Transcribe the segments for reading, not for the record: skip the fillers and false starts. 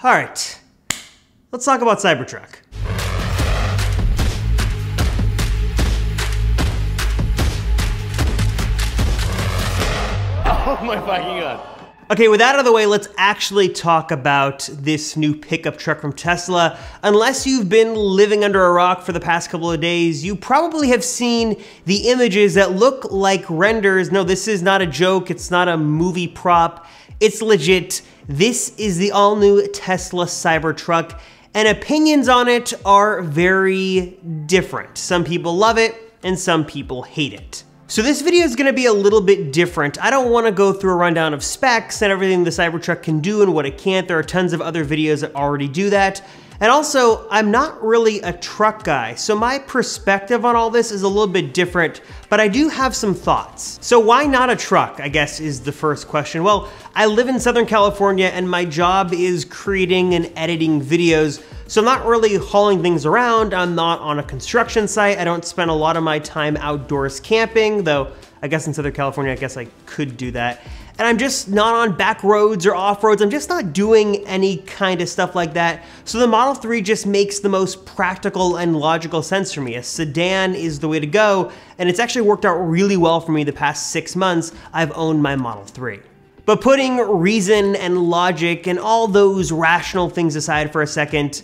All right, let's talk about Cybertruck. Oh my fucking god. Okay, with that out of the way, let's actually talk about this new pickup truck from Tesla. Unless you've been living under a rock for the past couple of days, you probably have seen the images that look like renders. No, this is not a joke. It's not a movie prop. It's legit. This is the all-new Tesla Cybertruck, and opinions on it are very different. Some people love it, and some people hate it. So this video is gonna be a little bit different. I don't wanna go through a rundown of specs and everything the Cybertruck can do and what it can't. There are tons of other videos that already do that. And also, I'm not really a truck guy, so my perspective on all this is a little bit different, but I do have some thoughts. So why not a truck, I guess, is the first question. Well, I live in Southern California and my job is creating and editing videos, so I'm not really hauling things around. I'm not on a construction site. I don't spend a lot of my time outdoors camping, though I guess in Southern California, I guess I could do that. And I'm just not on back roads or off roads. I'm just not doing any kind of stuff like that. So the Model 3 just makes the most practical and logical sense for me. A sedan is the way to go, and it's actually worked out really well for me the past 6 months I've owned my Model 3. But putting reason and logic and all those rational things aside for a second,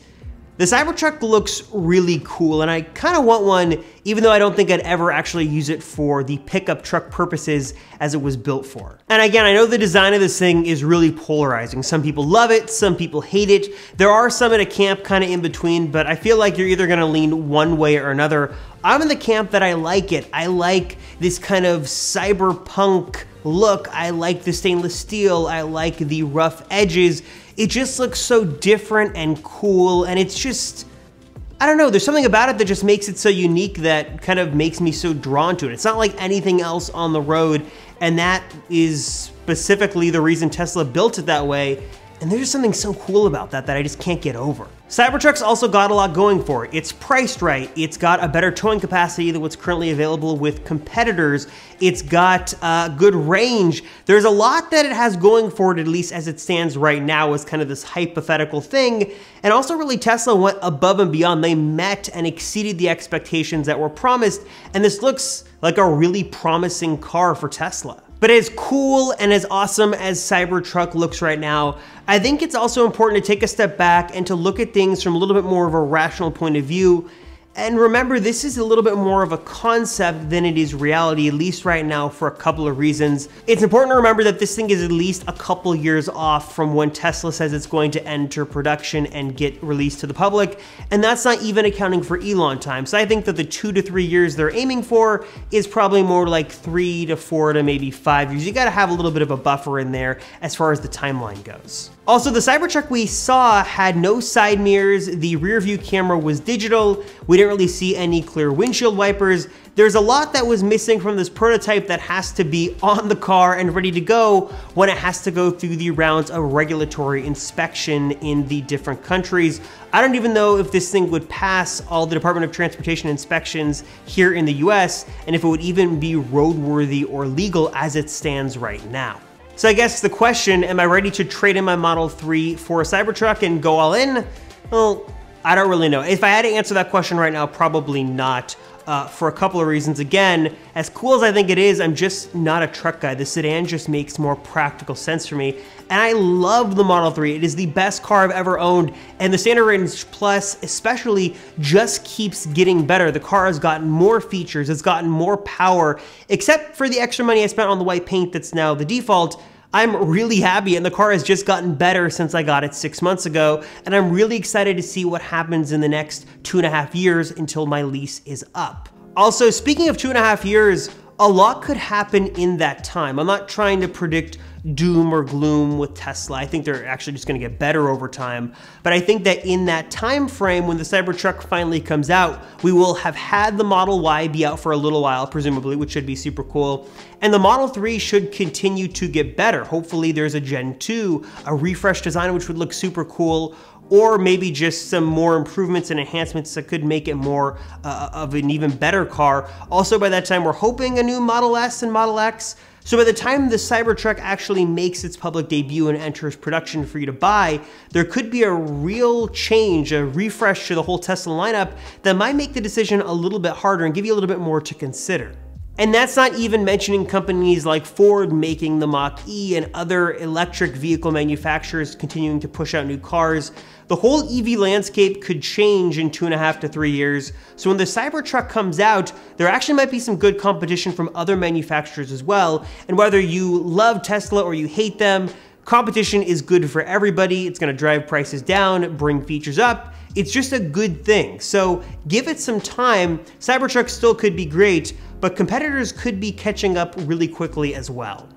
the Cybertruck looks really cool, and I kind of want one, even though I don't think I'd ever actually use it for the pickup truck purposes as it was built for. And again, I know the design of this thing is really polarizing. Some people love it, some people hate it. There are some in a camp kind of in between, but I feel like you're either gonna lean one way or another. I'm in the camp that I like it. I like this kind of cyberpunk look. I like the stainless steel. I like the rough edges. It just looks so different and cool, and it's just, I don't know, there's something about it that just makes it so unique that kind of makes me so drawn to it. It's not like anything else on the road, and that is specifically the reason Tesla built it that way. And there's just something so cool about that that I just can't get over. Cybertruck's also got a lot going for it. It's priced right. It's got a better towing capacity than what's currently available with competitors. It's got good range. There's a lot that it has going for it, at least as it stands right now, as kind of this hypothetical thing. And also really Tesla went above and beyond. They met and exceeded the expectations that were promised. And this looks like a really promising car for Tesla. But as cool and as awesome as Cybertruck looks right now, I think it's also important to take a step back and to look at things from a little bit more of a rational point of view. And remember, this is a little bit more of a concept than it is reality, at least right now, for a couple of reasons. It's important to remember that this thing is at least a couple years off from when Tesla says it's going to enter production and get released to the public, and that's not even accounting for Elon time. So I think that the 2 to 3 years they're aiming for is probably more like 3 to 4 to maybe 5 years. You gotta have a little bit of a buffer in there as far as the timeline goes. Also, the Cybertruck we saw had no side mirrors, the rear view camera was digital, we didn't really see any clear windshield wipers. There's a lot that was missing from this prototype that has to be on the car and ready to go when it has to go through the rounds of regulatory inspection in the different countries. I don't even know if this thing would pass all the Department of Transportation inspections here in the US, and if it would even be roadworthy or legal as it stands right now. So I guess the question, am I ready to trade in my Model 3 for a Cybertruck and go all in? Well, I don't really know. If I had to answer that question right now, probably not, for a couple of reasons. Again, as cool as I think it is, I'm just not a truck guy. The sedan just makes more practical sense for me. And I love the Model 3. It is the best car I've ever owned. And the Standard Range Plus especially just keeps getting better. The car has gotten more features. It's gotten more power. Except for the extra money I spent on the white paint that's now the default, I'm really happy, and the car has just gotten better since I got it 6 months ago, and I'm really excited to see what happens in the next 2.5 years until my lease is up. Also, speaking of 2.5 years, a lot could happen in that time. I'm not trying to predict doom or gloom with Tesla. I think they're actually just gonna get better over time. But I think that in that time frame, when the Cybertruck finally comes out, we will have had the Model Y be out for a little while, presumably, which should be super cool. And the Model 3 should continue to get better. Hopefully there's a Gen 2, a refreshed design, which would look super cool, or maybe just some more improvements and enhancements that could make it more of an even better car. Also, by that time, we're hoping a new Model S and Model X. So by the time the Cybertruck actually makes its public debut and enters production for you to buy, there could be a real change, a refresh to the whole Tesla lineup that might make the decision a little bit harder and give you a little bit more to consider. And that's not even mentioning companies like Ford making the Mach-E and other electric vehicle manufacturers continuing to push out new cars. The whole EV landscape could change in 2.5 to 3 years. So when the Cybertruck comes out, there actually might be some good competition from other manufacturers as well. And whether you love Tesla or you hate them, competition is good for everybody. It's gonna drive prices down, bring features up. It's just a good thing. So give it some time. Cybertruck still could be great, but competitors could be catching up really quickly as well.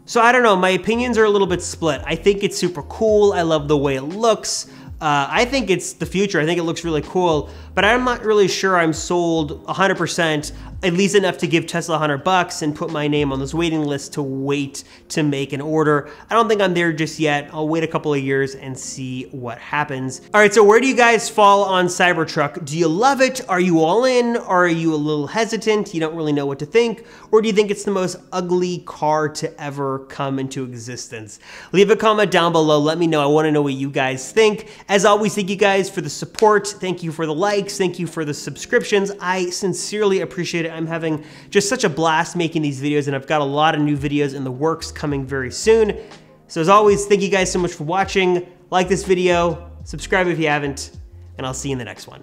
So I don't know, my opinions are a little bit split. I think it's super cool. I love the way it looks. I think it's the future. I think it looks really cool, but I'm not really sure I'm sold 100%, at least enough to give Tesla $100 and put my name on this waiting list to wait to make an order. I don't think I'm there just yet. I'll wait a couple of years and see what happens. All right, so where do you guys fall on Cybertruck? Do you love it? Are you all in? Or are you a little hesitant? You don't really know what to think? Or do you think it's the most ugly car to ever come into existence? Leave a comment down below. Let me know. I want to know what you guys think. As always, thank you guys for the support. Thank you for the likes. Thank you for the subscriptions. I sincerely appreciate it. I'm having just such a blast making these videos, and I've got a lot of new videos in the works coming very soon. So as always, thank you guys so much for watching. Like this video, subscribe if you haven't, and I'll see you in the next one.